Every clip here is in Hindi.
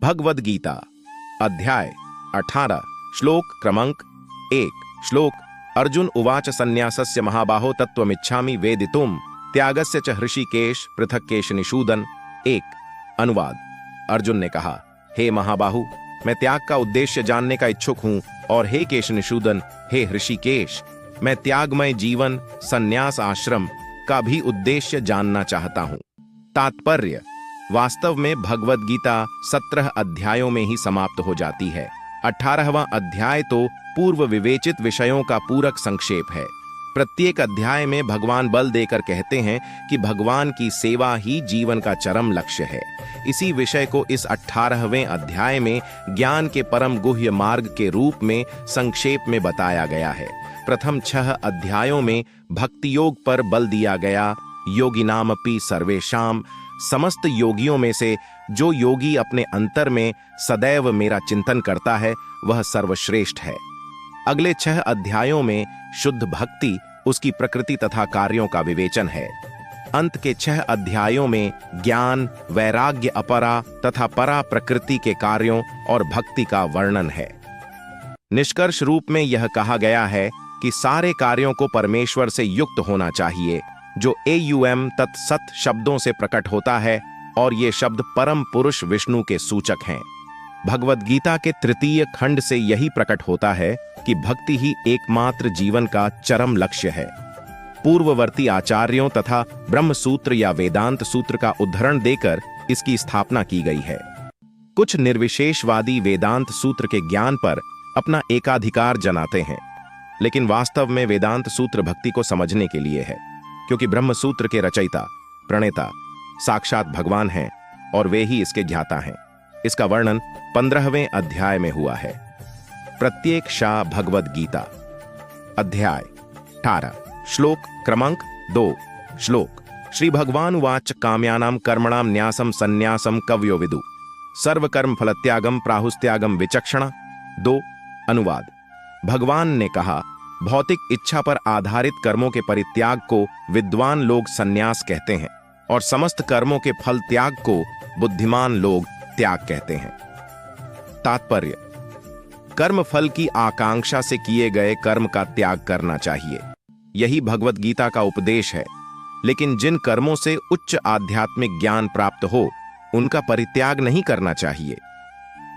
भगवद गीता अध्याय 18 श्लोक क्रमांक 1 श्लोक अर्जुन उवाच संन्यासस्य महाबाहो तत्त्वमिच्छामि वेदितुम त्यागस्य च हृषिकेश पृथक्केश निषूदन। 1 अनुवाद। अर्जुन ने कहा, हे महाबाहु, मैं त्याग का उद्देश्य जानने का इच्छुक हूं, और हे केश निषूदन, हे हृषिकेश, मैं त्यागमय जीवन संन्यास आश्रम का भी उद्देश्य जानना चाहता हूं। तात्पर्य: वास्तव में भगवद गीता 17 अध्यायों में ही समाप्त हो जाती है। 18वां अध्याय तो पूर्व विवेचित विषयों का पूरक संक्षेप है। प्रत्येक अध्याय में भगवान बल देकर कहते हैं कि भगवान की सेवा ही जीवन का चरम लक्ष्य है। इसी विषय को इस 18वें अध्याय में ज्ञान के परम गुह्य मार्ग के रूप में संक्षेप में बताया गया है। प्रथम 6 अध्यायों में भक्ति योग पर बल दिया गया। योगिनामपि सर्वेषाम, समस्त योगियों में से जो योगी अपने अंतर में सदैव मेरा चिंतन करता है वह सर्वश्रेष्ठ है। अगले 6 अध्यायों में शुद्ध भक्ति, उसकी प्रकृति तथा कार्यों का विवेचन है। अंत के 6 अध्यायों में ज्ञान, वैराग्य अपरा तथा परा प्रकृति के कार्यों और भक्ति का वर्णन है। निष्कर्ष रूप में यह कहा गया है कि सारे कार्यों को परमेश्वर से युक्त होना चाहिए, जो एयुएम तत्सत शब्दों से प्रकट होता है, और ये शब्द परम पुरुष विष्णु के सूचक हैं। भगवद गीता के 3 खंड से यही प्रकट होता है कि भक्ति ही एकमात्र जीवन का चरम लक्ष्य है। पूर्ववर्ती आचार्यों तथा ब्रह्म सूत्र या वेदांत सूत्र का उद्धरण देकर इसकी स्थापना की गई है। कुछ निर्विशेषवादी वेदांत सूत्र के ज्ञान पर अपना एकाधिकार जनाते हैं, लेकिन वास्तव में वेदांत सूत्र भक्ति को समझने के लिए है, क्योंकि ब्रह्म सूत्र के रचयिता प्रणेता साक्षात भगवान हैं और वे ही इसके ज्ञाता हैं। इसका वर्णन 15वें अध्याय में हुआ है। प्रत्येक शाह भगवद गीता अध्याय 18 श्लोक क्रमांक 2 श्लोक श्री भगवान उवाच काम्यानां कर्मणां न्यासं संन्यासं कवयो विदु सर्वकर्म फलत्यागम प्राहुस्त्यागम विचक्षणा। 2 अनुवाद। भगवान ने कहा, भौतिक इच्छा पर आधारित कर्मों के परित्याग को विद्वान लोग संन्यास कहते हैं, और समस्त कर्मों के फल त्याग को बुद्धिमान लोग त्याग कहते हैं। तात्पर्य: कर्म फल की आकांक्षा से किए गए कर्म का त्याग करना चाहिए, यही भगवद गीता का उपदेश है। लेकिन जिन कर्मों से उच्च आध्यात्मिक ज्ञान प्राप्त हो, उनका परित्याग नहीं करना चाहिए।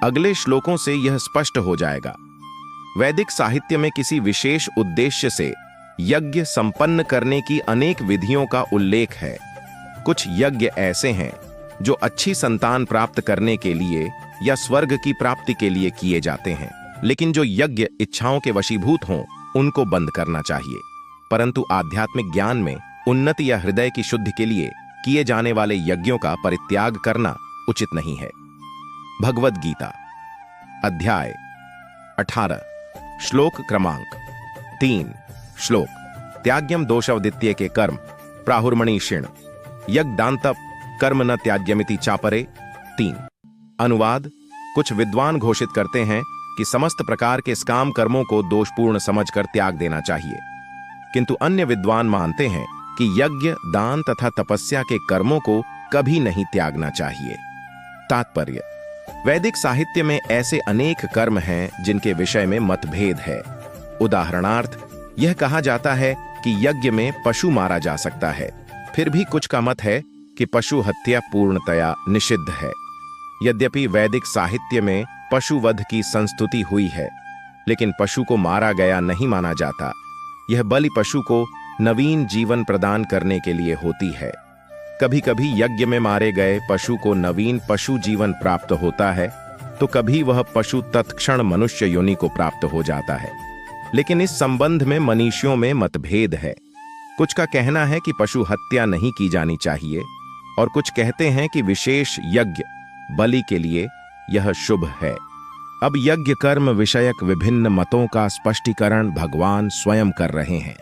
अगले श्लोकों से यह स्पष्ट हो जाएगा। वैदिक साहित्य में किसी विशेष उद्देश्य से यज्ञ संपन्न करने की अनेक विधियों का उल्लेख है। कुछ यज्ञ ऐसे हैं जो अच्छी संतान प्राप्त करने के लिए या स्वर्ग की प्राप्ति के लिए किए जाते हैं, लेकिन जो यज्ञ इच्छाओं के वशीभूत हों, उनको बंद करना चाहिए। परंतु आध्यात्मिक ज्ञान में उन्नति या हृदय की शुद्धि के लिए किए जाने वाले यज्ञों का परित्याग करना उचित नहीं है। भगवद गीता अध्याय 18 श्लोक क्रमांक 3 श्लोक त्याग्यम दोषवदित्य के कर्म प्राहुर्मणिषिण यज्ञदान्तप कर्म न त्याज्यमिति चापरे। 3 अनुवाद। कुछ विद्वान घोषित करते हैं कि समस्त प्रकार के काम कर्मों को दोषपूर्ण समझकर त्याग देना चाहिए, किंतु अन्य विद्वान मानते हैं कि यज्ञ, दान तथा तपस्या के कर्मों को कभी नहीं त्यागना चाहिए। तात्पर्य: वैदिक साहित्य में ऐसे अनेक कर्म हैं जिनके विषय में मतभेद है। उदाहरणार्थ, यह कहा जाता है कि यज्ञ में पशु मारा जा सकता है, फिर भी कुछ का मत है कि पशु हत्या पूर्णतया निषिद्ध है। यद्यपि वैदिक साहित्य में पशुवध की संस्तुति हुई है, लेकिन पशु को मारा गया नहीं माना जाता। यह बलि पशु को नवीन जीवन प्रदान करने के लिए होती है। कभी कभी यज्ञ में मारे गए पशु को नवीन पशु जीवन प्राप्त होता है, तो कभी वह पशु तत्क्षण मनुष्य योनि को प्राप्त हो जाता है। लेकिन इस संबंध में मनीषियों में मतभेद है। कुछ का कहना है कि पशु हत्या नहीं की जानी चाहिए, और कुछ कहते हैं कि विशेष यज्ञ बलि के लिए यह शुभ है। अब यज्ञ कर्म विषयक विभिन्न मतों का स्पष्टीकरण भगवान स्वयं कर रहे हैं।